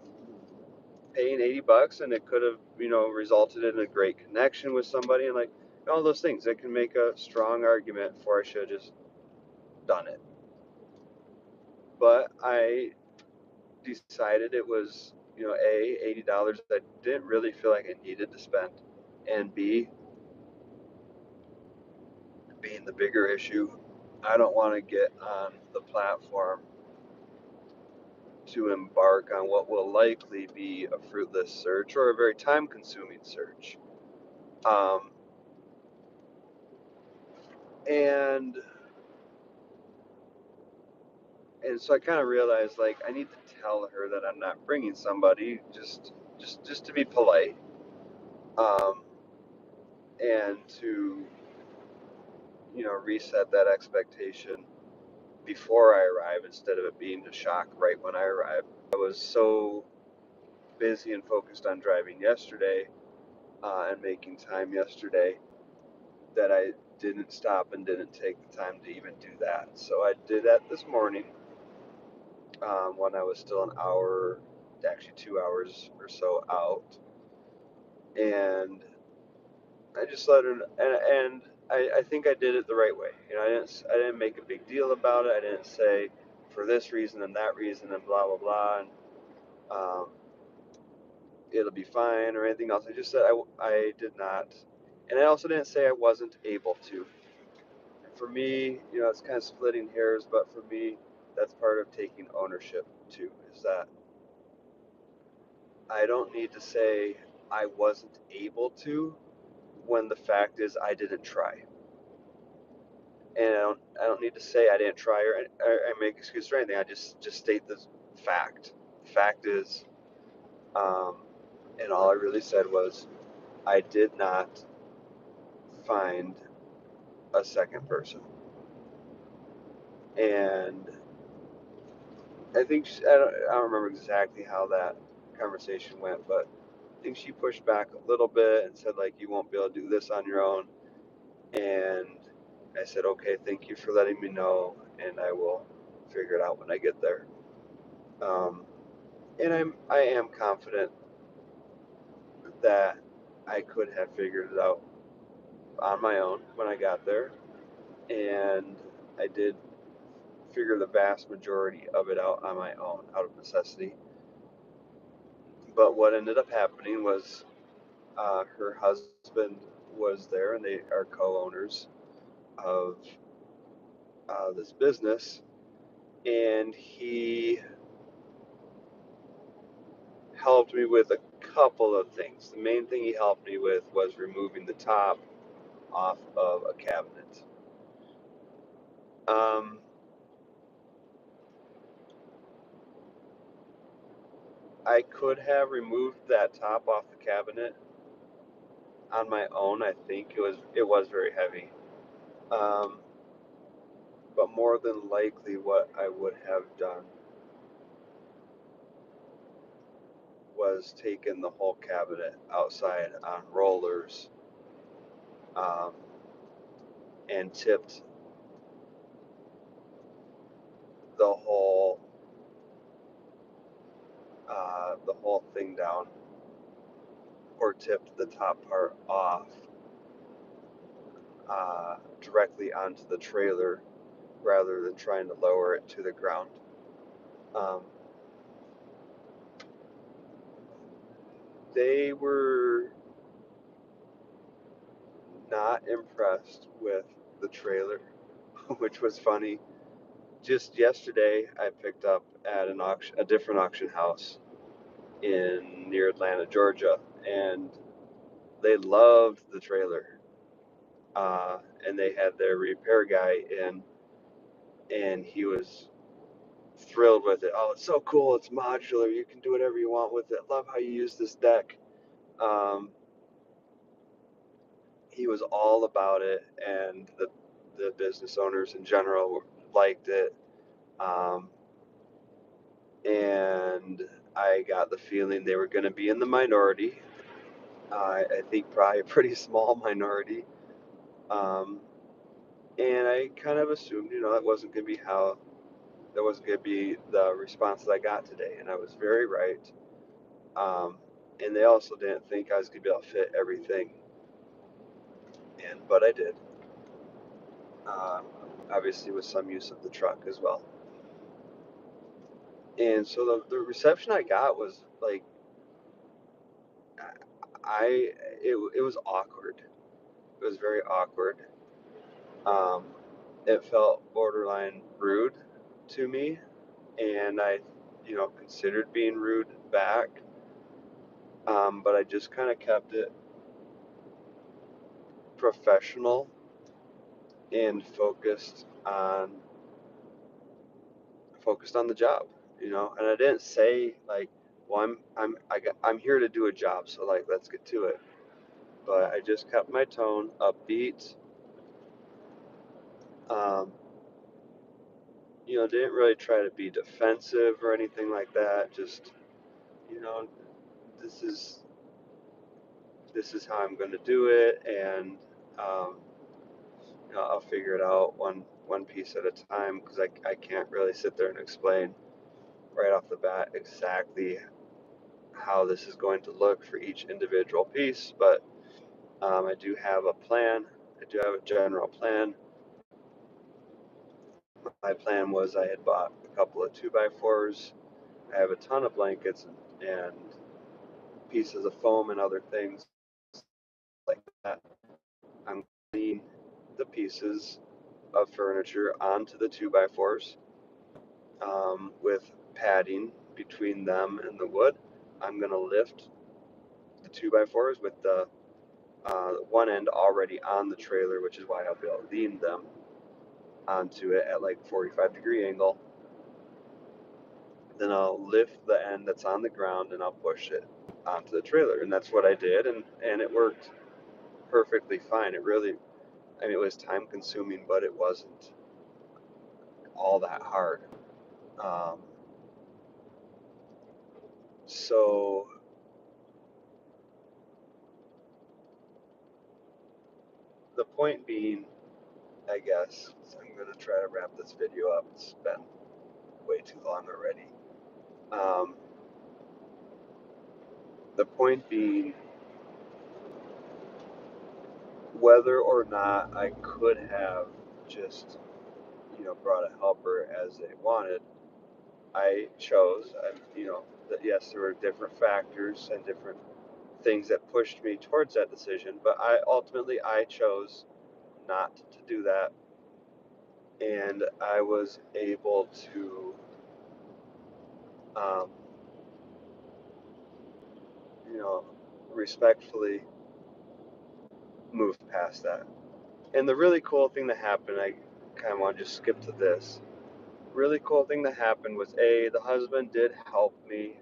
paying $80, and it could have, resulted in a great connection with somebody, and like all those things. I can make a strong argument for I should have just done it. But I decided it was, A, $80 I didn't really feel like I needed to spend, and B, being the bigger issue, I don't want to get on the platform to embark on what will likely be a fruitless search or a very time consuming search. Um, and and so I kind of realized like I need to tell her that I'm not bringing somebody just to be polite, um, and to reset that expectation before I arrive instead of it being a shock right when I arrive. I was so busy and focused on driving yesterday, and making time yesterday, that I didn't stop and didn't take the time to even do that. So I did that this morning, when I was still an hour, actually 2 hours or so out, and I just let her, and I think I did it the right way. I didn't make a big deal about it. I didn't say for this reason and that reason and blah blah blah, and um, it'll be fine or anything else. I just said I did not, and I also didn't say I wasn't able to. For me, it's kind of splitting hairs, but for me, that's part of taking ownership too. Is that I don't need to say I wasn't able to when the fact is I didn't try, and I don't need to say I didn't try or make excuse for anything. I just state the fact. The fact is, um, and all I really said was I did not find a second person, and I don't remember exactly how that conversation went, but I think she pushed back a little bit and said like you won't be able to do this on your own, and I said okay, thank you for letting me know, and I will figure it out when I get there. Um, and I am confident that I could have figured it out on my own when I got there, and I did figure the vast majority of it out on my own out of necessity. But what ended up happening was, her husband was there, and they are co-owners of, this business, and he helped me with a couple of things. The main thing he helped me with was removing the top off of a cabinet. Um, I could have removed that top off the cabinet on my own. I think it was very heavy. Um, but more than likely, what I would have done was taken the whole cabinet outside on rollers, um, and tipped the whole thing down, or tipped the top part off directly onto the trailer rather than trying to lower it to the ground. Um, they were not impressed with the trailer, which was funny. Just yesterday, I picked up at a different auction house in near Atlanta, Georgia, and they loved the trailer. And they had their repair guy in, and he was thrilled with it. Oh, it's so cool! It's modular. You can do whatever you want with it. Love how you use this deck. Um, he was all about it, and the business owners in general liked it. Um, and I got the feeling they were going to be in the minority. I think probably a pretty small minority. Um, and I kind of assumed, that wasn't going to be the response that I got today, and I was very right. Um, and they also didn't think I was going to be able to fit everything in, but I did. Um, Obviously, with some use of the truck as well. And so the reception I got was like, it was awkward. It was very awkward. Um, it felt borderline rude to me, and I, considered being rude back. But I just kind of kept it professional and focused on the job, And I didn't say like, well, I'm here to do a job, so like let's get to it. But I just kept my tone upbeat. Um, didn't really try to be defensive or anything like that. Just, you know, this is this is how I'm going to do it, and um, I'll figure it out one piece at a time, because I can't really sit there and explain right off the bat exactly how this is going to look for each individual piece. But I do have a plan. I do have a general plan. My plan was I had bought a couple of 2x4s. I have a ton of blankets and pieces of foam and other things like that. I'm putting the pieces of furniture onto the 2x4s, with padding between them and the wood. I'm going to lift the 2x4s with the one end already on the trailer, which is why I'll be able to lean them onto it at like 45-degree angle. Then I'll lift the end that's on the ground and I'll push it onto the trailer. And that's what I did, and it worked perfectly fine. It was time consuming, but it wasn't all that hard. Um, so the point being, I guess, I'm going to try to wrap this video up. It's been way too long already. Um, the point being, whether or not I could have just, brought a helper as they wanted, I chose, that yes, there were different factors and different things that pushed me towards that decision, but I chose not to do that, and I was able to, um, you know, respectfully move past that. And the really cool thing that happened, I kind of want to just skip to this. Really cool thing that happened was, the husband did help me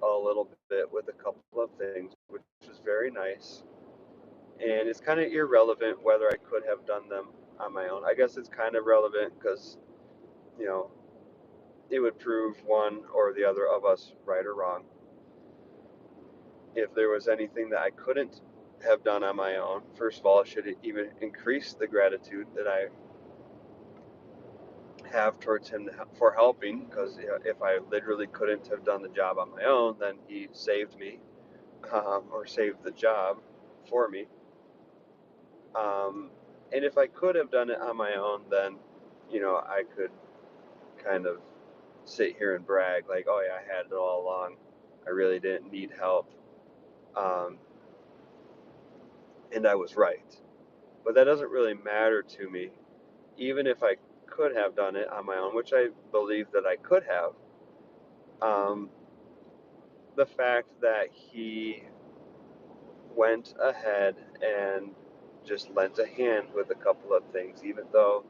a little bit with a couple of things, which was very nice. And it's kind of irrelevant whether I could have done them on my own. I guess it's kind of relevant because, you know, it would prove one or the other of us right or wrong. If there was anything that I couldn't have done on my own, first of all, it should even increase the gratitude that I have towards him for helping. Because if I literally couldn't have done the job on my own, then he saved me, or saved the job for me. Um, and if I could have done it on my own, then I could kind of sit here and brag like, oh yeah, I had it all along. I really didn't need help. Um, and I was right. But that doesn't really matter to me. Even if I could have done it on my own, which I believe that I could have, um, the fact that he went ahead and just lent a hand with a couple of things, even though,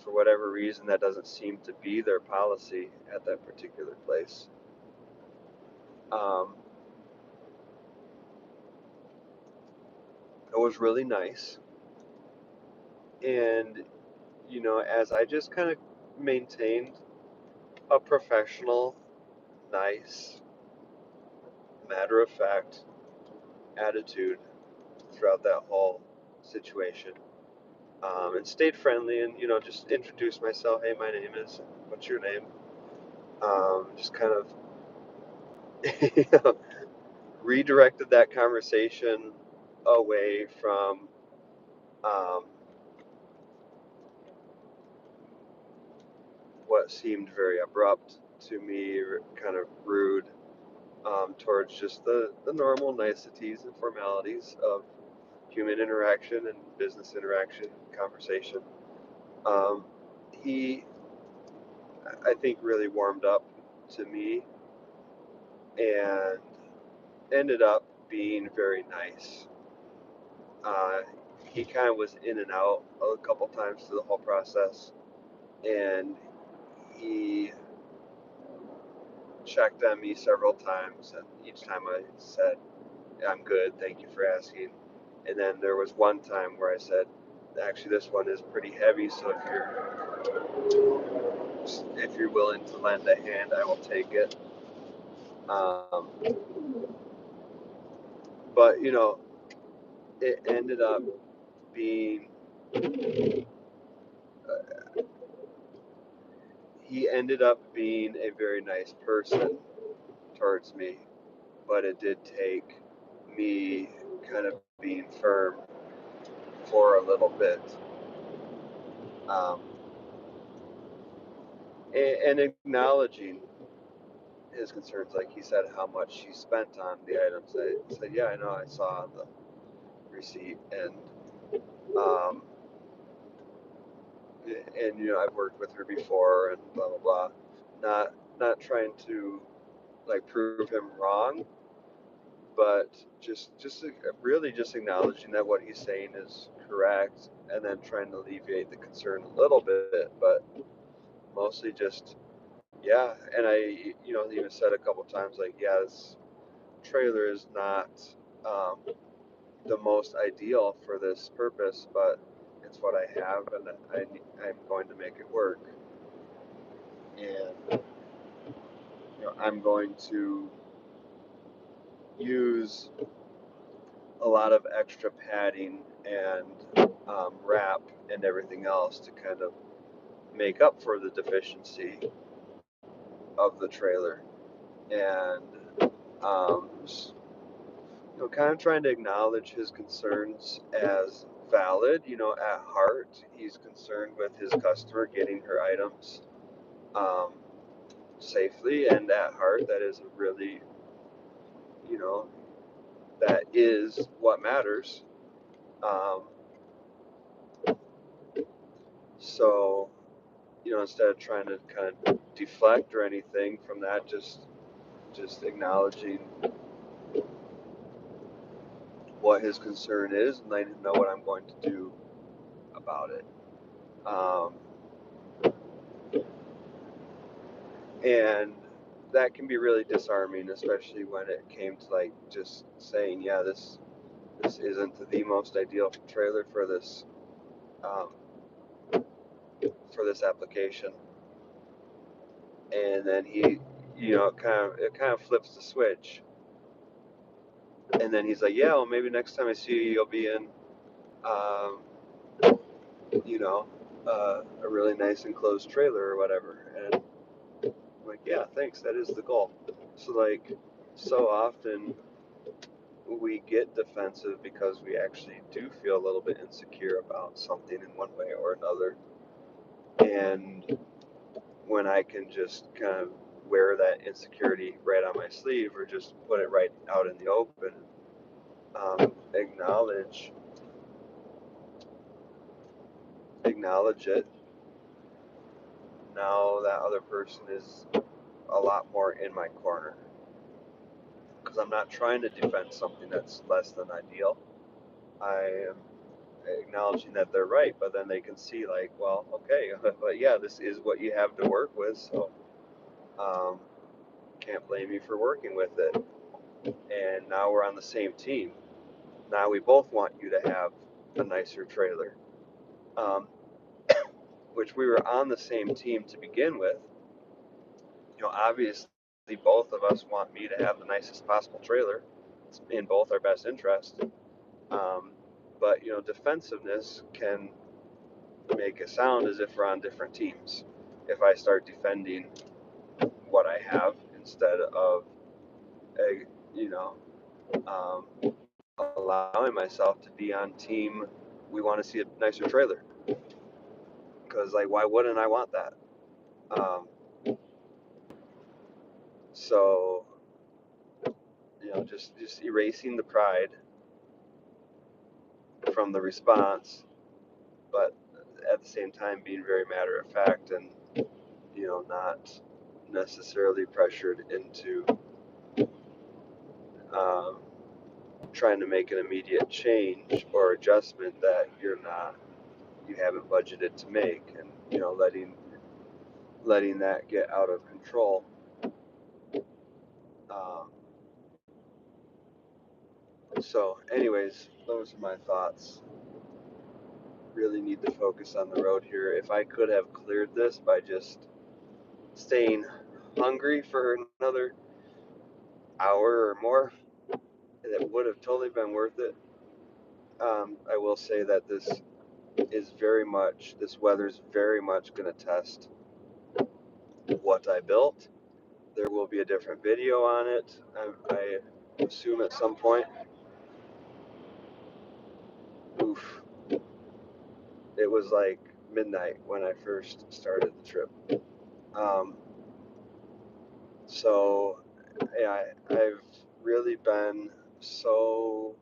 for whatever reason, that doesn't seem to be their policy at that particular place. Um, it was really nice. And, as I just kind of maintained a professional, nice, matter of fact attitude throughout that whole situation, and stayed friendly and, just introduced myself. Hey, my name is, what's your name? Just kind of, you know, redirected that conversation away from um, what seemed very abrupt to me, kind of rude, towards just the normal niceties and formalities of human interaction and business interaction, conversation. Um, he, I think, really warmed up to me and ended up being very nice. Uh, he kind of was in and out a couple times through the whole process, and he checked on me several times, and each time I said, I'm good, thank you for asking. And then there was one time where I said, actually, this one is pretty heavy, so if you're willing to lend a hand, I will take it. But it ended up being he ended up being a very nice person towards me, but it did take me kind of being firm for a little bit, um, and acknowledging his concerns. Like he said, how much he spent on the items. I said, yeah, I know, I saw the receipt, um, and I've worked with her before, and blah blah blah. Not trying to like prove him wrong, but just really just acknowledging that what he's saying is correct, and then trying to alleviate the concern a little bit, but mostly just, yeah. And I even said a couple times like, yeah, this trailer is not um, the most ideal for this purpose, but it's what I have, and I'm going to make it work. And I'm going to use a lot of extra padding and wrap and everything else to kind of make up for the deficiency of the trailer. And just, kind of trying to acknowledge his concerns as valid. At heart, he's concerned with his customer getting her items um, safely, and at heart, that is a really, you know, that is what matters. Um, so, instead of trying to kind of deflect or anything from that, just acknowledging what his concern is and letting him know what I'm going to do about it. Um, and that can be really disarming, especially when it came to like just saying, yeah, this isn't the most ideal trailer um, for this application. And then he, it kind of flips the switch, and then he's like, yeah, well, maybe next time I see you, you'll be in, um, you know, a really nice enclosed trailer or whatever. And I'm like, yeah, thanks, that is the goal. So like, so often we get defensive because we actually do feel a little bit insecure about something in one way or another. And when I can just kind of wear that insecurity right on my sleeve or just put it right out in the open, acknowledge it, now that other person is a lot more in my corner. Because I'm not trying to defend something that's less than ideal. I am acknowledging that they're right, but then they can see, like, well, okay, but yeah, this is what you have to work with, so um, can't blame you for working with it. And now we're on the same team. Now we both want you to have a nicer trailer, um, which we were on the same team to begin with. Obviously, both of us want me to have the nicest possible trailer. It's in both our best interest. Um, but defensiveness can make it sound as if we're on different teams. If I start defending what I have instead of, you know, um, allowing myself to be on team, we want to see a nicer trailer. Because like, why wouldn't I want that? Um, so just erasing the pride from the response, but at the same time being very matter of fact and not necessarily pressured into um, trying to make an immediate change or adjustment that you haven't budgeted to make, and letting that get out of control. Um, so, anyways, those are my thoughts. Really need to focus on the road here. If I could have cleared this by just staying hungry for another hour or more, it would have totally been worth it. I will say that this weather is very much going to test what I built. There will be a different video on it, I assume, at some point. Oof. It was like midnight when I first started the trip. Um, so, yeah, I've really been so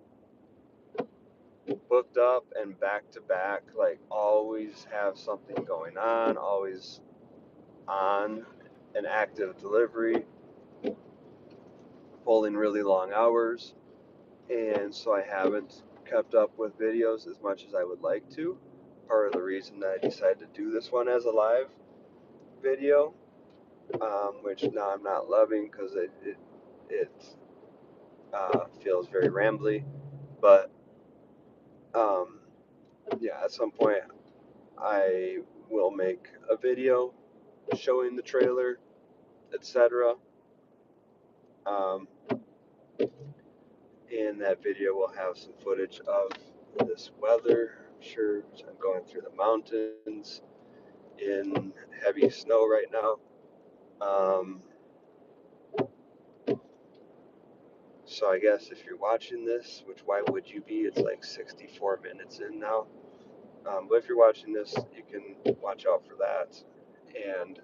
booked up and back to back, like always have something going on, always on an active delivery, pulling really long hours. And so I haven't kept up with videos as much as I would like to. Part of the reason that I decided to do this one as a live video, which now I'm not loving because it feels very rambly. But yeah, at some point I will make a video showing the trailer, etc. Um, and that video will have some footage of this weather. I'm sure I'm going through the mountains in heavy snow right now. So I guess if you're watching this, which why would you be? It's like 64 minutes in now. But if you're watching this, you can watch out for that. And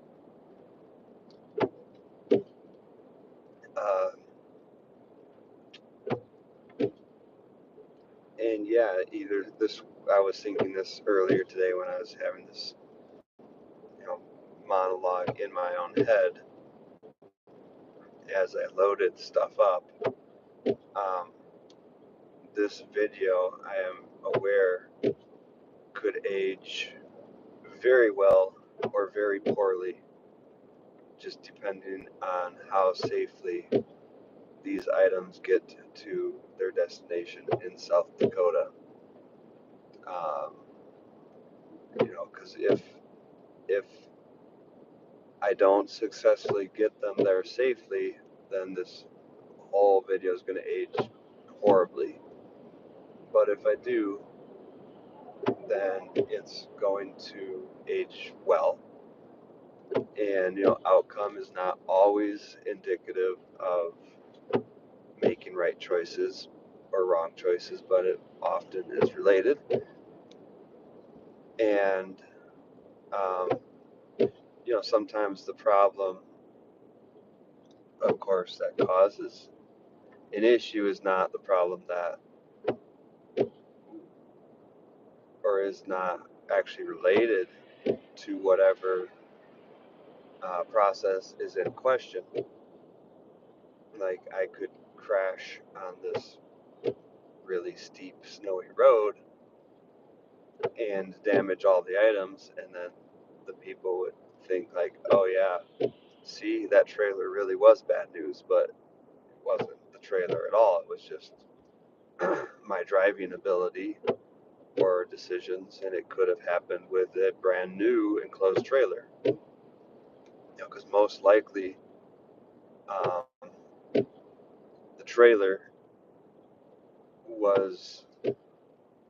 uh, yeah, either this. I was thinking this earlier today when I was having this, monologue in my own head as I loaded stuff up. Um, this video, I am aware, could age very well or very poorly just depending on how safely these items get to their destination in South Dakota. Um, because if I don't successfully get them there safely, then this whole video is going to age horribly. But if I do, then it's going to age well. And outcome is not always indicative of making right choices or wrong choices, but it often is related. And um, sometimes the problem, of course, that causes an issue is not the problem that, or is not actually related to whatever process is in question. Like, I could crash on this really steep, snowy road and damage all the items, and then the people would think, like, oh yeah, see, that trailer really was bad news, but it wasn't the trailer at all. It was just my driving ability or decisions, and it could have happened with a brand new enclosed trailer. Because most likely, um, the trailer was,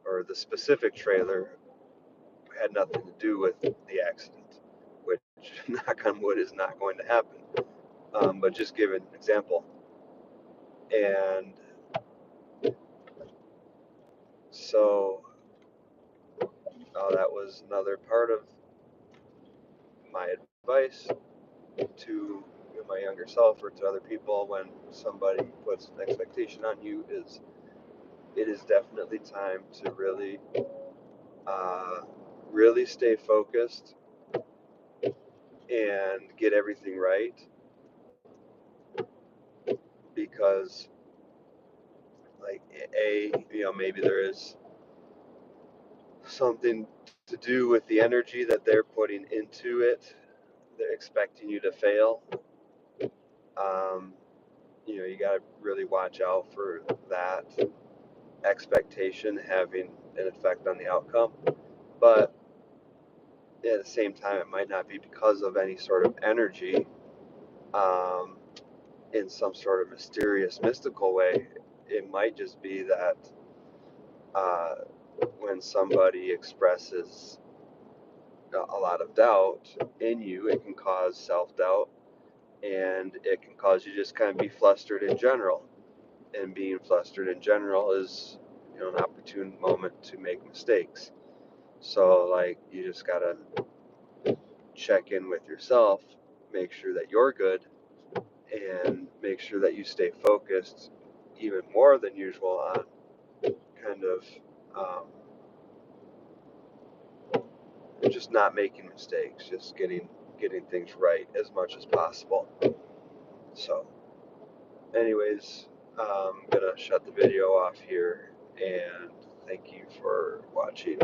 or the specific trailer had nothing to do with the accident, which, knock on wood, is not going to happen. But just give an example. And so, that was another part of my advice to my younger self or to other people when somebody puts an expectation on you is it is definitely time to really stay focused and get everything right, because like maybe there is something to do with the energy that they're putting into it. They're expecting you to fail. um, you got to really watch out for that expectation having an effect on the outcome. But at the same time, it might not be because of any sort of energy um, in some sort of mysterious, mystical way. It might just be that uh, when somebody expresses a lot of doubt in you, it can cause self doubt, and it can cause you just kind of be flustered in general. And being flustered in general is, an opportune moment to make mistakes. So, like, you just gotta check in with yourself, make sure that you're good, and make sure that you stay focused even more than usual on kind of just not making mistakes, just getting things right as much as possible. So, anyways, I'm gonna shut the video off here, and thank you for watching.